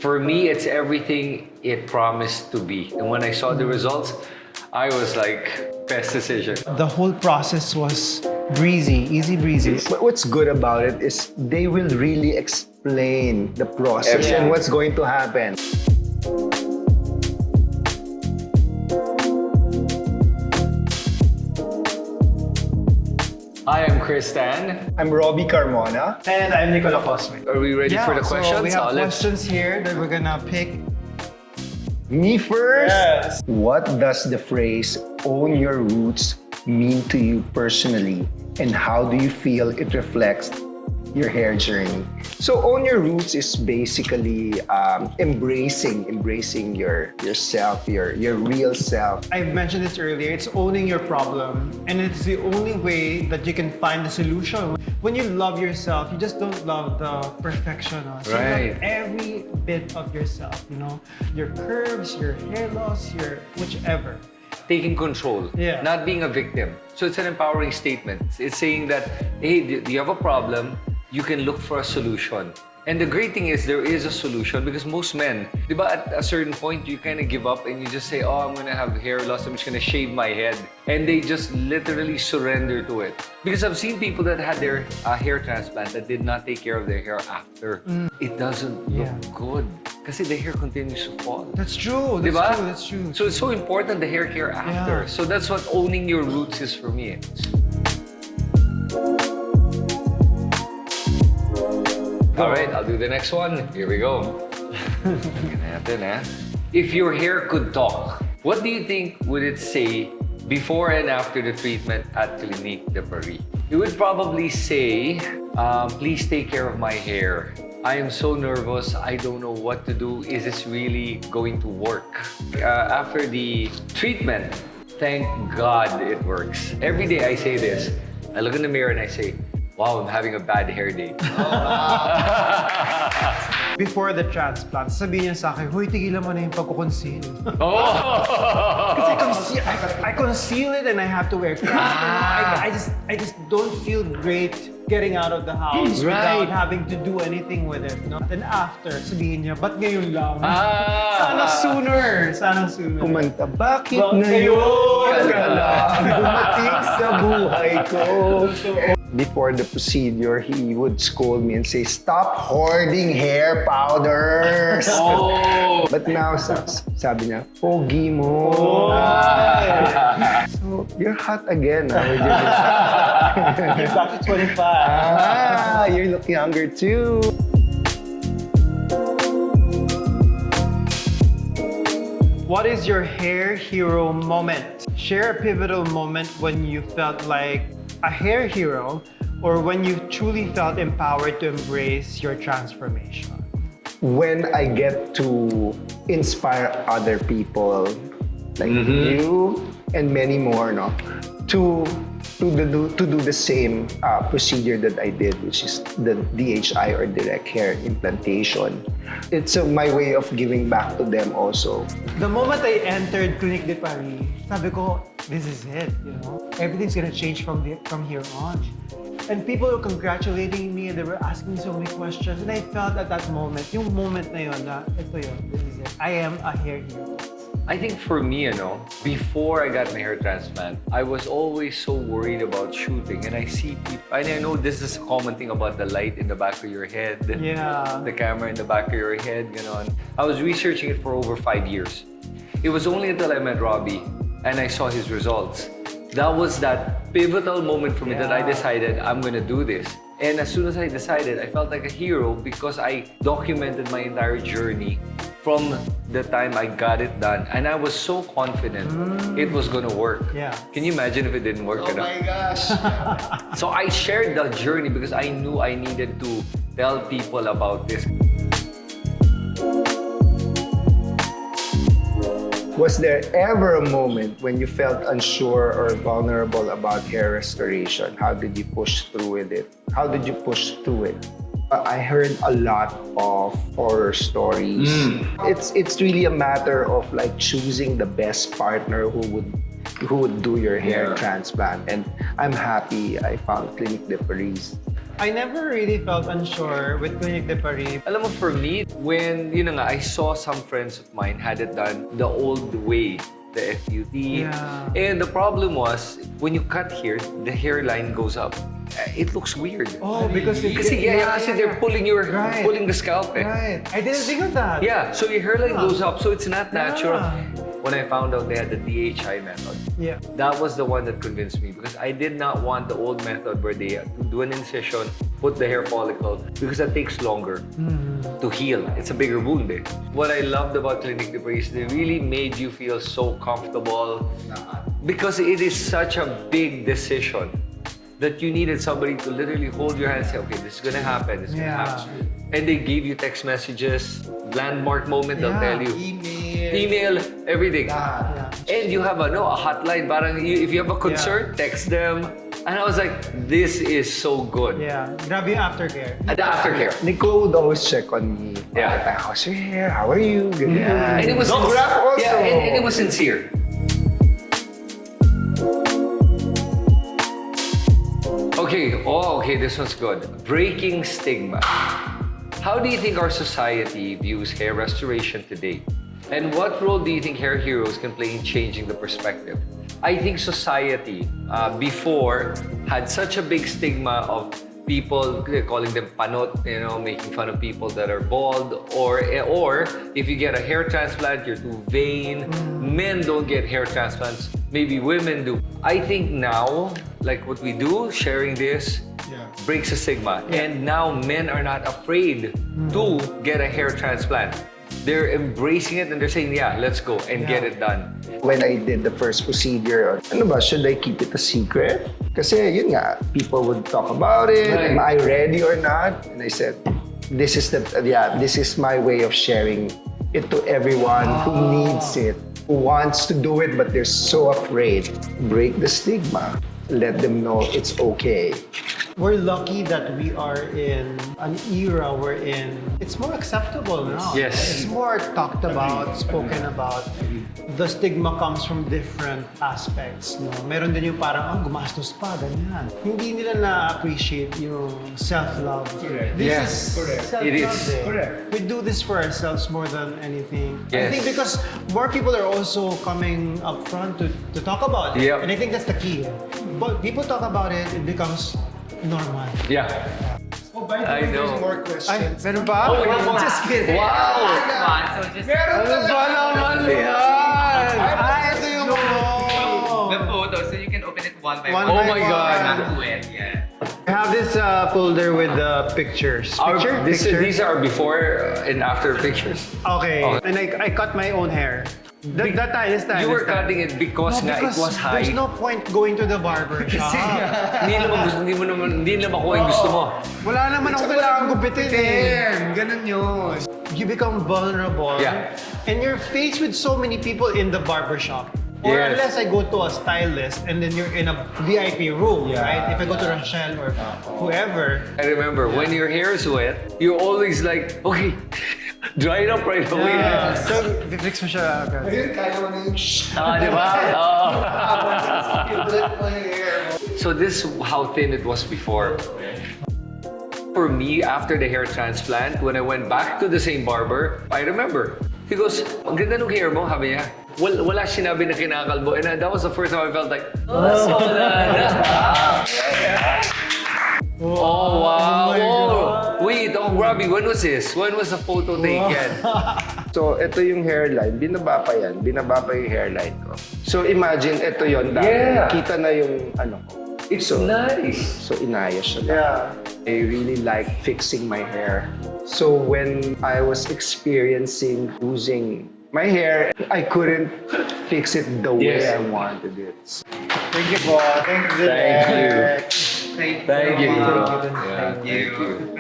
For me, it's everything it promised to be. And when I saw the results, I was like, best decision. The whole process was breezy, easy breezy. But what's good about it is they will really explain the process and what's going to happen. Hi, I'm Kristan. I'm Robby Carmona. And I'm Niccolo Cosme. Are we ready for the questions? So we have Let's- questions here that we're gonna pick. Me first? Yes. What does the phrase own your roots mean to you personally? And how do you feel it reflects your hair journey? So own your roots is basically embracing yourself, your real self. I mentioned this earlier, it's owning your problem. And it's the only way that you can find the solution. When you love yourself, you just don't love the perfection. So you Right. love every bit of yourself, you know? Your curves, your hair loss, your whichever. Taking control, Yeah. not being a victim. So it's an empowering statement. It's saying that, hey, do you have a problem? You can look for a solution. And the great thing is there is a solution because most men, di ba, at a certain point, you kind of give up and you just say, oh, I'm gonna have hair loss, I'm just gonna shave my head. And they just literally surrender to it. Because I've seen people that had their hair transplant that did not take care of their hair after. It doesn't look good. Kasi the hair continues to fall. That's true, that's Diba? true, that's true. So it's so important the hair care after. Yeah. So that's what owning your roots is for me. All right, I'll do the next one. Here we go. Tingnan natin, eh. If your hair could talk, what do you think would it say before and after the treatment at Clinique de Paris? It would probably say, please take care of my hair. I am so nervous. I don't know what to do. Is this really going to work? After the treatment, thank God it works. Every day I say this. I look in the mirror and I say, wow, I'm having a bad hair day. Before the transplant, sabihin niya sa akin, huy, tigilan mo na yung pagkukonceal. Oh! Kasi I conceal it and I have to wear crap. I just don't feel great getting out of the house without having to do anything with it. No? Then after, sabihin niya, ba't ngayon lang? Sana sooner. Kumanta, bakit Well, ngayon ngayon ka lang dumating sa buhay ko? Before the procedure, he would scold me and say, stop hoarding hair powders! Oh! But now, sabi niya, pogi mo. So, you're hot again. You're back to 25. You look younger too. What is your hair hero moment? Share a pivotal moment when you felt like a hair hero or when you truly felt empowered to embrace your transformation. When I get to inspire other people like you and many more, no, to do the same procedure that I did, which is the DHI or direct hair implantation. It's my way of giving back to them also. The moment I entered Clinique de Paris, sabi ko, this is it, you know? Everything's gonna change from here on. And people were congratulating me and they were asking me so many questions. And I felt at that moment, yung moment na yun, na ito yun, this is it. I am a hair hero. I think for me, before I got my hair transplant, I was always so worried about shooting. And I see people, and I know this is a common thing about the light in the back of your head. Yeah. The camera in the back of your head, ganon. I was researching it for over 5 years. It was only until I met Robby and I saw his results. That was that pivotal moment for me that I decided I'm gonna do this. And as soon as I decided, I felt like a hero because I documented my entire journey from the time I got it done. And I was so confident it was gonna work. Yeah. Can you imagine if it didn't work? Oh my gosh! So I shared that journey because I knew I needed to tell people about this. Was there ever a moment when you felt unsure or vulnerable about hair restoration? How did you push through with it? How did you push through it? I heard a lot of horror stories. It's really a matter of like choosing the best partner who would do your hair transplant. And I'm happy I found Clinique de Paris. I never really felt unsure with Clinique de Paris. Alam mo, for me, when, I saw some friends of mine had it done the old way, the FUT. Yeah. And the problem was, when you cut here, the hairline goes up. It looks weird. Oh, because Kasi they're pulling Right. pulling the scalp. Eh. Right. I didn't think of that. Yeah, so your hairline goes up, so it's not natural. Yeah. When I found out they had the DHI method, Yeah. that was the one that convinced me because I did not want the old method where they do an incision, put the hair follicle, because that takes longer to heal. It's a bigger wound. Eh. What I loved about Clinique de Paris, they really made you feel so comfortable because it is such a big decision that you needed somebody to literally hold your hand and say, okay, this is gonna happen, this is gonna happen. And they gave you text messages, landmark moment, they'll tell you. Email, everything. Yeah. And you have a hotline. Parang if you have a concern, text them. And I was like, this is so good. Yeah. Grab yung aftercare. And the aftercare. Nico would always check on me. Yeah. How's your hair? How are you? Ganyan. And it was Don't rap also. Yeah, and it was sincere. Okay, this one's good. Breaking stigma. How do you think our society views hair restoration today? And what role do you think hair heroes can play in changing the perspective? I think society before had such a big stigma of people calling them panot, making fun of people that are bald, or if you get a hair transplant, you're too vain. Men don't get hair transplants, maybe women do. I think now, like what we do, sharing this, breaks the stigma. And now men are not afraid to get a hair transplant. They're embracing it and they're saying, yeah, let's go and get it done. When I did the first procedure, should I keep it a secret? Kasi yun nga, people would talk about it. Right. Am I ready or not? And I said, this is my way of sharing it to everyone who needs it, who wants to do it, but they're so afraid. Break the stigma. Let them know it's okay. We're lucky that we are in an era wherein it's more acceptable now. Yes. It's more talked about, spoken about. The stigma comes from different aspects. No? Meron din yung parang, gumastos pa, ganyan. Hindi nila na-appreciate yung self-love. This is self-love. It is. Eh. We do this for ourselves more than anything. I Yes. think because more people are also coming up front to talk about it. Yep. And I think that's the key. But people talk about it, it becomes normal. Yeah. Oh, by the I way, there's know. more Ay, questions. meron pa? Just kidding. Wow! So just Meron Ano ba naman yan? Ito yung the photo, so you can open it one by One one. Oh by my God. Not to it, yeah. I have this folder with the pictures. These are before and after pictures. Okay. And I cut my own hair. That time, this time. You were this time. cutting it because No, nga it because was high. there's no point going to the barber shop. hindi na makuha yung gusto mo. Wala naman ako kailangan gupitin eh. Ganun yun. You become vulnerable. Yeah. And you're faced with so many people in the barber shop. Or Yes. unless I go to a stylist and then you're in a VIP room, right? If I go to Rochelle or whoever. I remember when your hair is wet, you're always like, okay, dry it up right away. So, fix mo siya agad. Ayun, kaya mo na yung shh. Di ba? Oo. Let my hair. So this is how thin it was before. For me, after the hair transplant, when I went back to the same barber, I remember, he goes, ang ganda ng hair mo, sabi niya. Wala sinabi na kinakalbo. And that was the first time I felt like, so oh, wow. Wait, Robby, when was this? When was the photo taken? So, ito yung hairline. Binaba pa yan. Binaba pa yung hairline ko. So, imagine, ito yon dati. Yeah. Kita na yung ano ko. It's nice. So, inayos siya. I really like fixing my hair. So, when I was experiencing losing my hair, I couldn't fix it the way I wanted it. Thank you po. Thank you. Thank you. Thank Thank you. you. Yeah, Thank you.